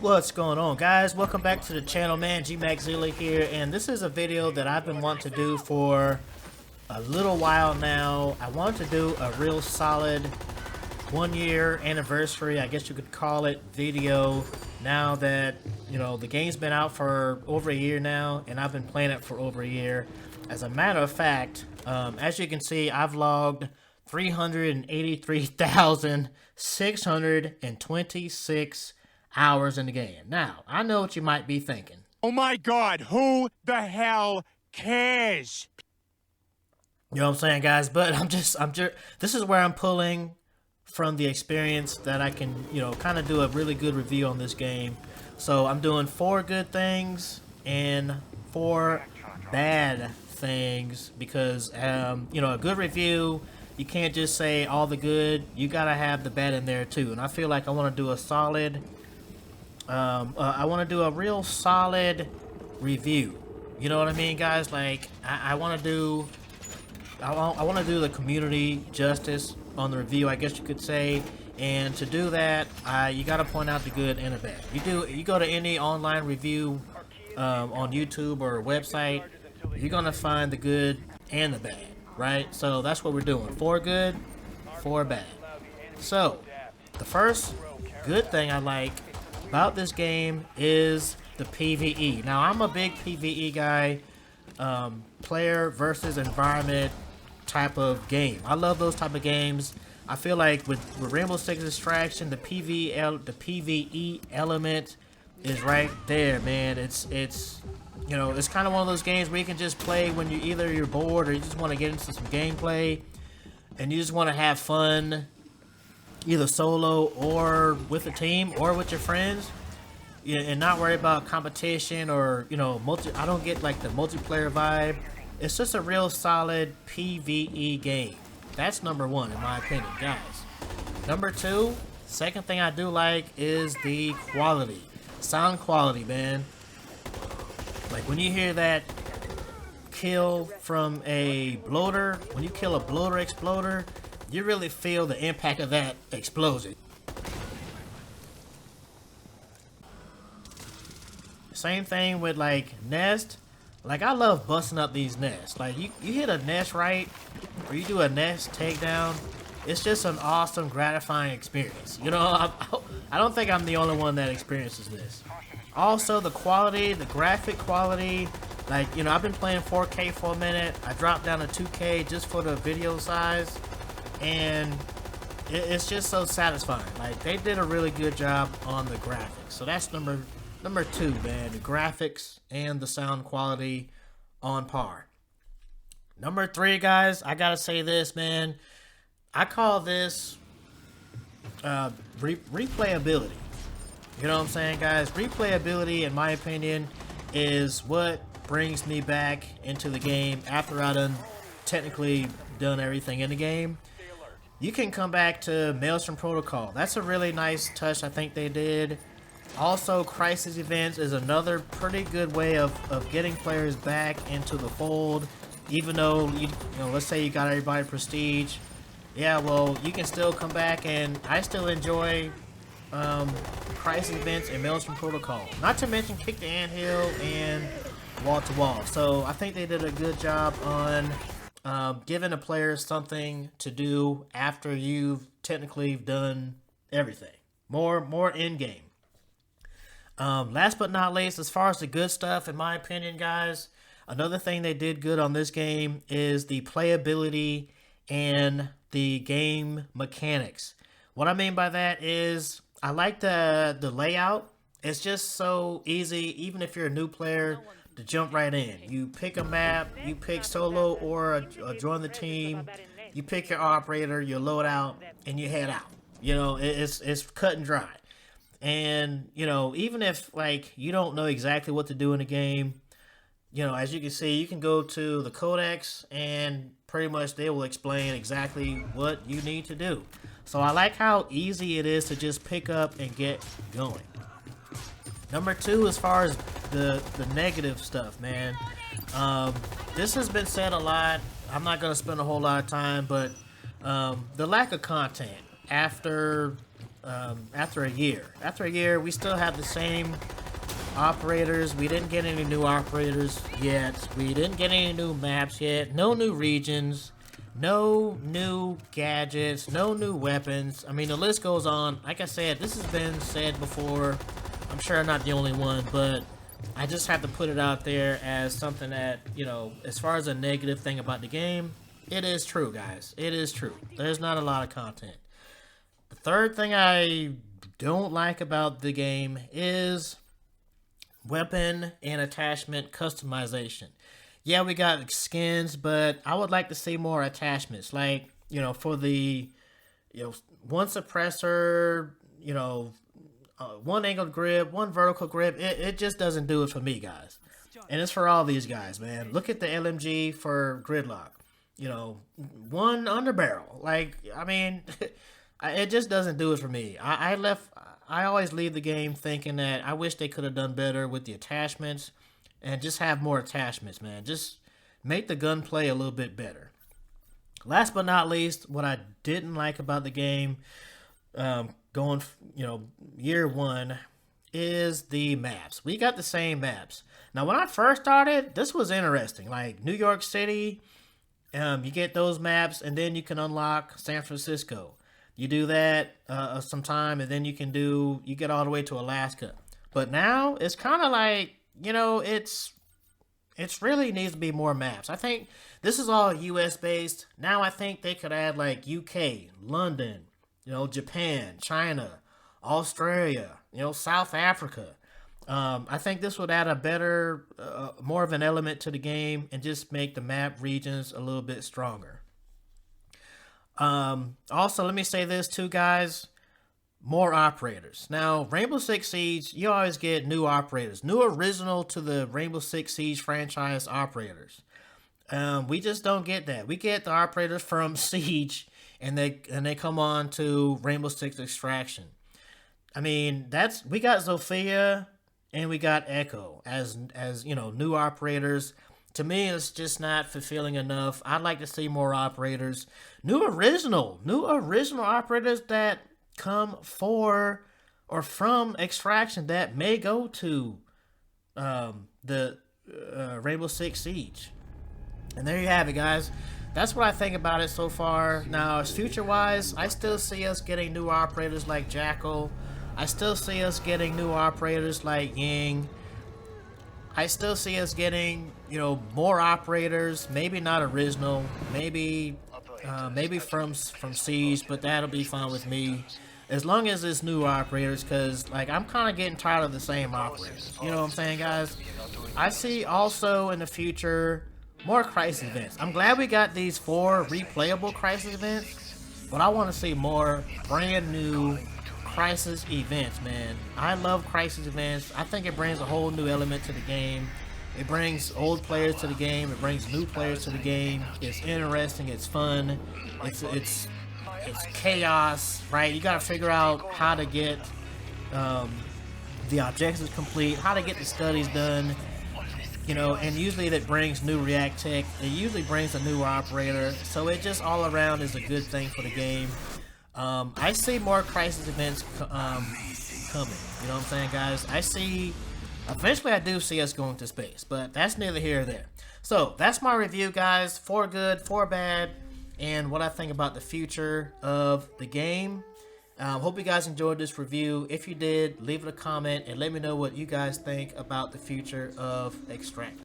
What's going on, guys? Welcome back to the channel, man. GMaxZilla here, and this is a video that I've been wanting to do for a little while now. I wanted to do a real solid 1-year anniversary, I guess you could call it, video. Now that, you know, the game's been out for over a year now, and I've been playing it for over a year. As a matter of fact, as you can see, I've logged 383,626 hours in the game. Now, I know what you might be thinking. Oh my God, who the hell cares? You know what I'm saying, guys? But I'm just, this is where I'm pulling from the experience that I can, you know, kind of do a really good review on this game. So I'm doing 4 good things and 4 bad things because, you know, a good review, you can't just say all the good, you gotta have the bad in there too. And I feel like I want to do a solid, I want to do a real solid review. You know what I mean, guys? Like, I want to do the community justice on the review, I guess you could say. And to do that, you got to point out the good and the bad. You go to any online review on YouTube or website, you're gonna find the good and the bad, right? So that's what we're doing: 4 good, 4 bad. So the first good thing I like about this game is the PvE. Now, I'm a big PvE guy, player versus environment type of game. I love those type of games. I feel like with Rainbow Six Extraction, the PvE element is right there, man. It's you know, it's kind of one of those games where you can just play when you're bored or you just want to get into some gameplay and you just want to have fun, either solo or with a team or with your friends, and not worry about competition or, you know, I don't get like the multiplayer vibe. It's just a real solid PvE game. That's number 1 in my opinion, guys. Number 2, second thing I do like is the quality, sound quality, man. Like when you hear that kill from a bloater, when you kill a bloater exploder, you really feel the impact of that explosion. Same thing with like nest. Like, I love busting up these nests. Like, you hit a nest right, or you do a nest takedown, it's just an awesome, gratifying experience. You know, I don't think I'm the only one that experiences this. Also, the quality, the graphic quality, like, you know, I've been playing 4K for a minute. I dropped down to 2K just for the video size, and it's just so satisfying. Like, they did a really good job on the graphics. So that's number 2, man. The graphics and the sound quality on par. Number 3, guys, I gotta say this, man. I call this replayability. You know what I'm saying, guys? Replayability, in my opinion, is what brings me back into the game after I technically done everything in the game. You can come back to Maelstrom Protocol. That's a really nice touch I think they did. Also, crisis events is another pretty good way of getting players back into the fold. Even though, you know, let's say you got everybody prestige. Yeah, well, you can still come back, and I still enjoy crisis events and Maelstrom Protocol. Not to mention Kick the Anthill and Wall to Wall. So I think they did a good job on giving the players something to do after you've technically done everything. More in-game. Last but not least, as far as the good stuff, in my opinion, guys, another thing they did good on this game is the playability and the game mechanics. What I mean by that is, I like the layout. It's just so easy, even if you're a new player, to jump right in. You pick a map, you pick solo or join the team, you pick your operator, you load out, and you head out. You know, it's cut and dry. And, you know, even if, like, you don't know exactly what to do in the game, you know, as you can see, you can go to the codex and pretty much they will explain exactly what you need to do. So I like how easy it is to just pick up and get going. Number 2, as far as the negative stuff, man. This has been said a lot. I'm not going to spend a whole lot of time, but the lack of content after after a year. After a year, we still have the same operators. We didn't get any new operators yet. We didn't get any new maps yet. No new regions. No new gadgets. No new weapons. I mean, the list goes on. Like I said, this has been said before. I'm sure I'm not the only one, but I just have to put it out there as something that, you know, as far as a negative thing about the game, it is true, guys. It is true. There's not a lot of content. The third thing I don't like about the game is weapon and attachment customization. Yeah, we got skins, but I would like to see more attachments. Like, you know, for the, you know, one suppressor, you know, one angled grip, one vertical grip. It just doesn't do it for me, guys. And it's for all these guys, man. Look at the LMG for gridlock. You know, one underbarrel. Like, I mean, it just doesn't do it for me. I always leave the game thinking that I wish they could have done better with the attachments and just have more attachments, man. Just make the gunplay a little bit better. Last but not least, what I didn't like about the game, going, you know, year one, is the maps. We got the same maps. Now, when I first started, this was interesting. Like, New York City, you get those maps, and then you can unlock San Francisco. You do that sometime, and then you get all the way to Alaska. But now, it's kind of like, you know, it's really needs to be more maps. I think this is all US based. Now I think they could add like UK, London, you know, Japan, China, Australia, you know, South Africa. I think this would add a better, more of an element to the game and just make the map regions a little bit stronger. Also, let me say this too, guys. More operators. Now, Rainbow Six Siege, you always get new operators. New original to the Rainbow Six Siege franchise operators. We just don't get that. We get the operators from Siege, and they come on to Rainbow Six Extraction. I mean, we got Zofia and we got Echo as you know, new operators. To me, it's just not fulfilling enough. I'd like to see more operators. New original operators that come for or from Extraction that may go to the Rainbow Six Siege. And there you have it, guys. That's what I think about it so far. Now, as future-wise, I still see us getting new operators like Jackal. I still see us getting new operators like Ying. I still see us getting, you know, more operators. Maybe not original. Maybe from Siege, but that'll be fine with me. As long as it's new operators, because, like, I'm kind of getting tired of the same operators. You know what I'm saying, guys? I see also in the future more crisis events. I'm glad we got these 4 replayable crisis events, but I want to see more brand new crisis events, man. I love crisis events. I think it brings a whole new element to the game. It brings old players to the game. It brings new players to the game. It's interesting. It's fun. It's chaos, right? You got to figure out how to get the objectives complete, how to get the studies done, you know, and usually that brings new react tech. It usually brings a new operator, so it just all around is a good thing for the game. I see more crisis events coming, you know what I'm saying, guys? Eventually I do see us going to space, but that's neither here or there. So, that's my review, guys, for good, for bad, and what I think about the future of the game. Hope you guys enjoyed this review. If you did, leave it a comment and let me know what you guys think about the future of Extract.